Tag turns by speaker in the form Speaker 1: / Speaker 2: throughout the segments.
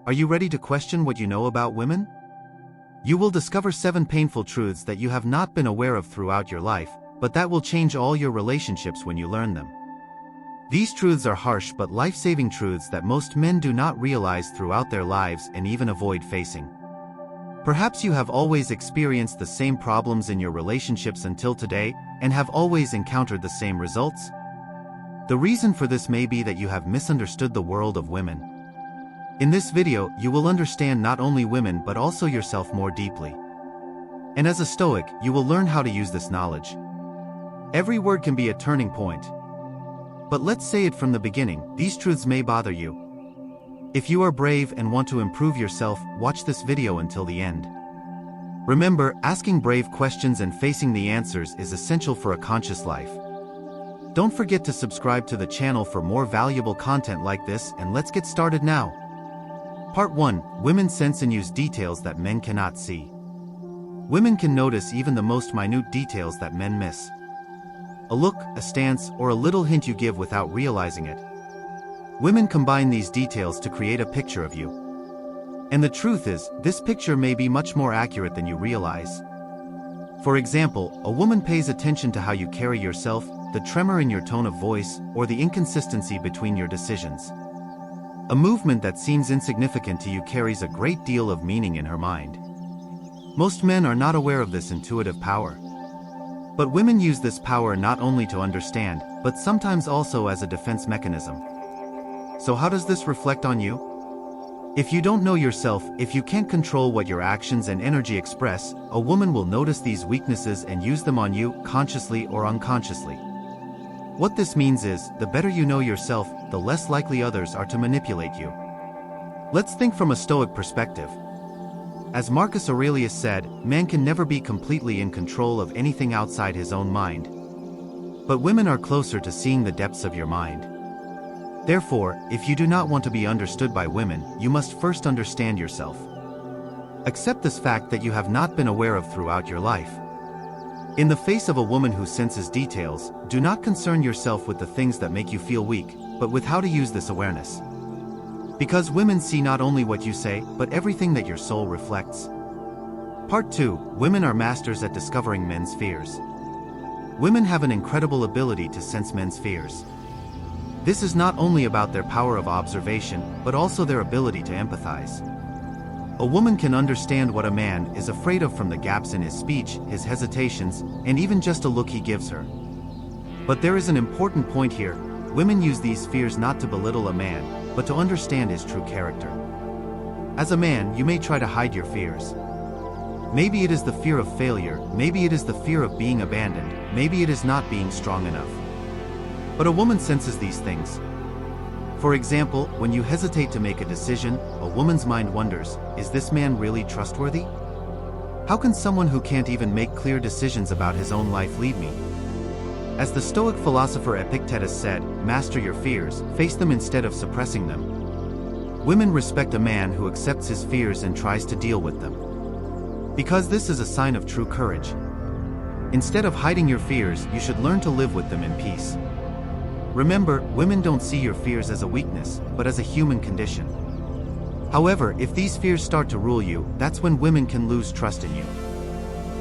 Speaker 1: Are you ready to question what you know about women? You will discover 7 painful truths that you have not been aware of throughout your life, but that will change all your relationships when you learn them. These truths are harsh but life-saving truths that most men do not realize throughout their lives and even avoid facing. Perhaps you have always experienced the same problems in your relationships until today, and have always encountered the same results. The reason for this may be that you have misunderstood the world of women. In this video, you will understand not only women but also yourself more deeply. And as a Stoic, you will learn how to use this knowledge. Every word can be a turning point. But let's say it from the beginning, these truths may bother you. If you are brave and want to improve yourself, watch this video until the end. Remember, asking brave questions and facing the answers is essential for a conscious life. Don't forget to subscribe to the channel for more valuable content like this, and let's get started now. Part 1. Women sense and use details that men cannot see. Women can notice even the most minute details that men miss. A look, a stance, or a little hint you give without realizing it. Women combine these details to create a picture of you. And the truth is, this picture may be much more accurate than you realize. For example, a woman pays attention to how you carry yourself, the tremor in your tone of voice, or the inconsistency between your decisions. A movement that seems insignificant to you carries a great deal of meaning in her mind. Most men are not aware of this intuitive power. But women use this power not only to understand, but sometimes also as a defense mechanism. So how does this reflect on you? If you don't know yourself, if you can't control what your actions and energy express, a woman will notice these weaknesses and use them on you, consciously or unconsciously. What this means is, the better you know yourself, the less likely others are to manipulate you. Let's think from a Stoic perspective. As Marcus Aurelius said, man can never be completely in control of anything outside his own mind. But women are closer to seeing the depths of your mind. Therefore, if you do not want to be understood by women, you must first understand yourself. Accept this fact that you have not been aware of throughout your life. In the face of a woman who senses details, do not concern yourself with the things that make you feel weak, but with how to use this awareness. Because women see not only what you say, but everything that your soul reflects. Part 2. Women are masters at discovering men's fears. Women have an incredible ability to sense men's fears. This is not only about their power of observation, but also their ability to empathize. A woman can understand what a man is afraid of from the gaps in his speech, his hesitations, and even just a look he gives her. But there is an important point here. Women use these fears not to belittle a man, but to understand his true character. As a man, you may try to hide your fears. Maybe it is the fear of failure, maybe it is the fear of being abandoned, maybe it is not being strong enough. But a woman senses these things. For example, when you hesitate to make a decision, a woman's mind wonders, is this man really trustworthy? How can someone who can't even make clear decisions about his own life lead me? As the Stoic philosopher Epictetus said, master your fears, face them instead of suppressing them. Women respect a man who accepts his fears and tries to deal with them. Because this is a sign of true courage. Instead of hiding your fears, you should learn to live with them in peace. Remember, women don't see your fears as a weakness, but as a human condition. However, if these fears start to rule you, that's when women can lose trust in you.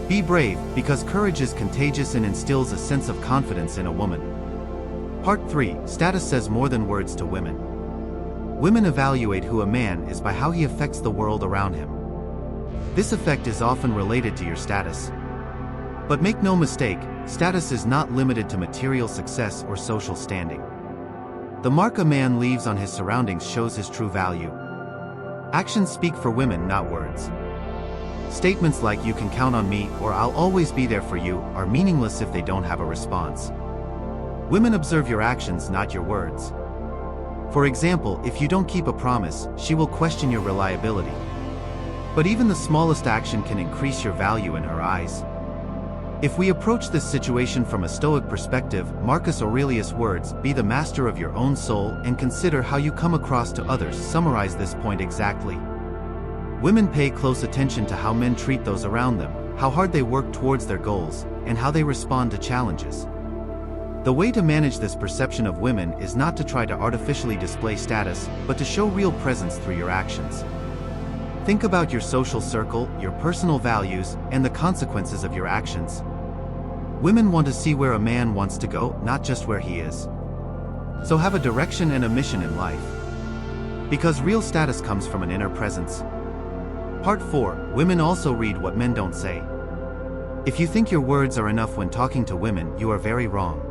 Speaker 1: Be brave, because courage is contagious and instills a sense of confidence in a woman. Part 3. Status says more than words to women. Women evaluate who a man is by how he affects the world around him. This effect is often related to your status. But make no mistake, status is not limited to material success or social standing. The mark a man leaves on his surroundings shows his true value. Actions speak for women, not words. Statements like "you can count on me" or "I'll always be there for you" are meaningless if they don't have a response. Women observe your actions, not your words. For example, if you don't keep a promise, she will question your reliability. But even the smallest action can increase your value in her eyes. If we approach this situation from a Stoic perspective, Marcus Aurelius' words, "Be the master of your own soul and consider how you come across to others," summarize this point exactly. Women pay close attention to how men treat those around them, how hard they work towards their goals, and how they respond to challenges. The way to manage this perception of women is not to try to artificially display status, but to show real presence through your actions. Think about your social circle, your personal values, and the consequences of your actions. Women want to see where a man wants to go, not just where he is. So have a direction and a mission in life. Because real status comes from an inner presence. Part 4. Women also read what men don't say. If you think your words are enough when talking to women, you are very wrong.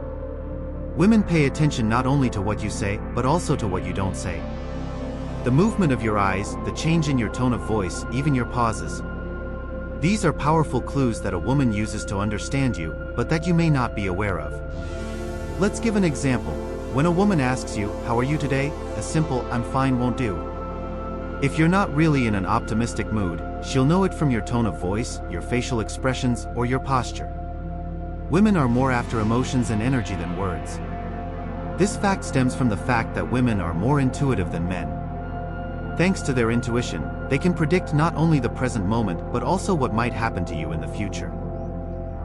Speaker 1: Women pay attention not only to what you say, but also to what you don't say. The movement of your eyes, the change in your tone of voice, even your pauses. These are powerful clues that a woman uses to understand you, but that you may not be aware of. Let's give an example. When a woman asks you, "How are you today?" a simple "I'm fine" won't do. If you're not really in an optimistic mood, she'll know it from your tone of voice, your facial expressions, or your posture. Women are more after emotions and energy than words. This fact stems from the fact that women are more intuitive than men. Thanks to their intuition, they can predict not only the present moment but also what might happen to you in the future.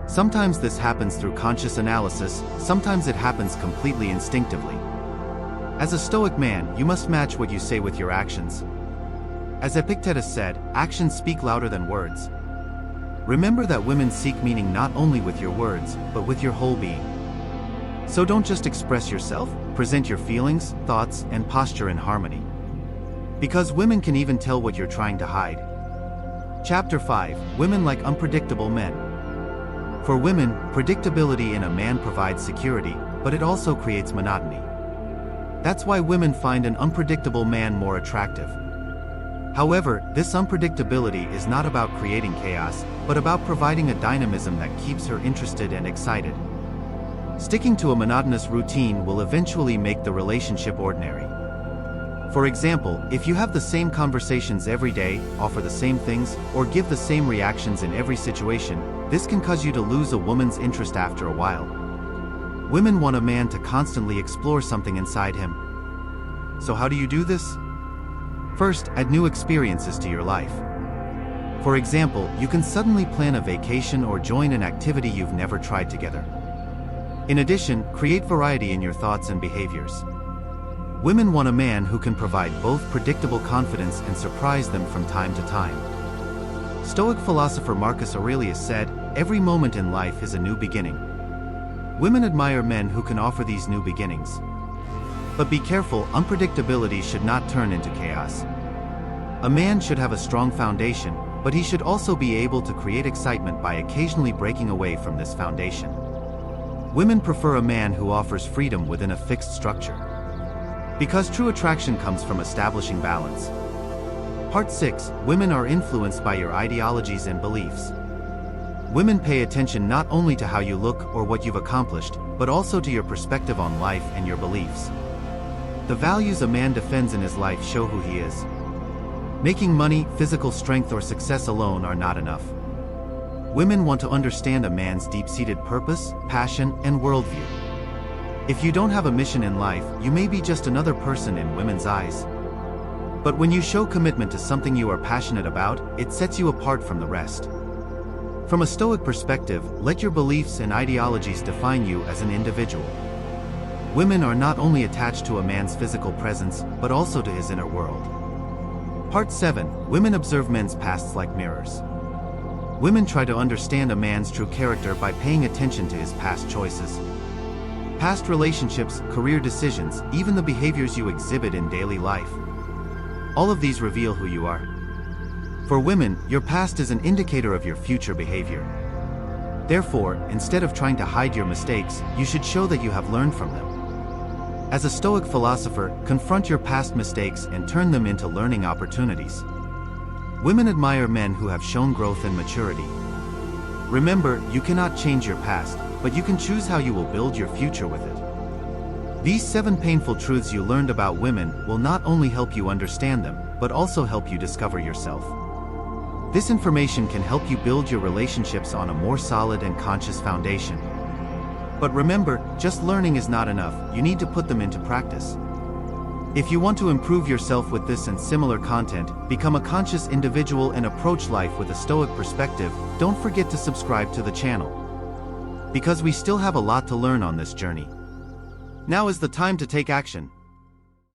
Speaker 1: Sometimes this happens through conscious analysis, sometimes it happens completely instinctively. As a Stoic man, you must match what you say with your actions. As Epictetus said, actions speak louder than words. Remember that women seek meaning not only with your words, but with your whole being. So don't just express yourself, present your feelings, thoughts, and posture in harmony. Because women can even tell what you're trying to hide. Chapter 5. Women like unpredictable men. For women, predictability in a man provides security, but it also creates monotony. That's why women find an unpredictable man more attractive. However, this unpredictability is not about creating chaos, but about providing a dynamism that keeps her interested and excited. Sticking to a monotonous routine will eventually make the relationship ordinary. For example, if you have the same conversations every day, offer the same things, or give the same reactions in every situation, this can cause you to lose a woman's interest after a while. Women want a man to constantly explore something inside him. So how do you do this? First, add new experiences to your life. For example, you can suddenly plan a vacation or join an activity you've never tried together. In addition, create variety in your thoughts and behaviors. Women want a man who can provide both predictable confidence and surprise them from time to time. Stoic philosopher Marcus Aurelius said, "Every moment in life is a new beginning." Women admire men who can offer these new beginnings. But be careful, unpredictability should not turn into chaos. A man should have a strong foundation, but he should also be able to create excitement by occasionally breaking away from this foundation. Women prefer a man who offers freedom within a fixed structure. Because true attraction comes from establishing balance. Part 6. Women are influenced by your ideologies and beliefs. Women pay attention not only to how you look or what you've accomplished, but also to your perspective on life and your beliefs. The values a man defends in his life show who he is. Making money, physical strength, or success alone are not enough. Women want to understand a man's deep-seated purpose, passion, and worldview. If you don't have a mission in life, you may be just another person in women's eyes. But when you show commitment to something you are passionate about, it sets you apart from the rest. From a Stoic perspective, let your beliefs and ideologies define you as an individual. Women are not only attached to a man's physical presence, but also to his inner world. Part 7. Women observe men's pasts like mirrors. Women try to understand a man's true character by paying attention to his past choices. Past relationships, career decisions, even the behaviors you exhibit in daily life. All of these reveal who you are. For women, your past is an indicator of your future behavior. Therefore, instead of trying to hide your mistakes, you should show that you have learned from them. As a Stoic philosopher, confront your past mistakes and turn them into learning opportunities. Women admire men who have shown growth and maturity. Remember, you cannot change your past, but you can choose how you will build your future with it. These 7 painful truths you learned about women will not only help you understand them, but also help you discover yourself. This information can help you build your relationships on a more solid and conscious foundation. But remember, just learning is not enough, you need to put them into practice. If you want to improve yourself with this and similar content, become a conscious individual and approach life with a Stoic perspective, don't forget to subscribe to the channel. because we still have a lot to learn on this journey. Now is the time to take action.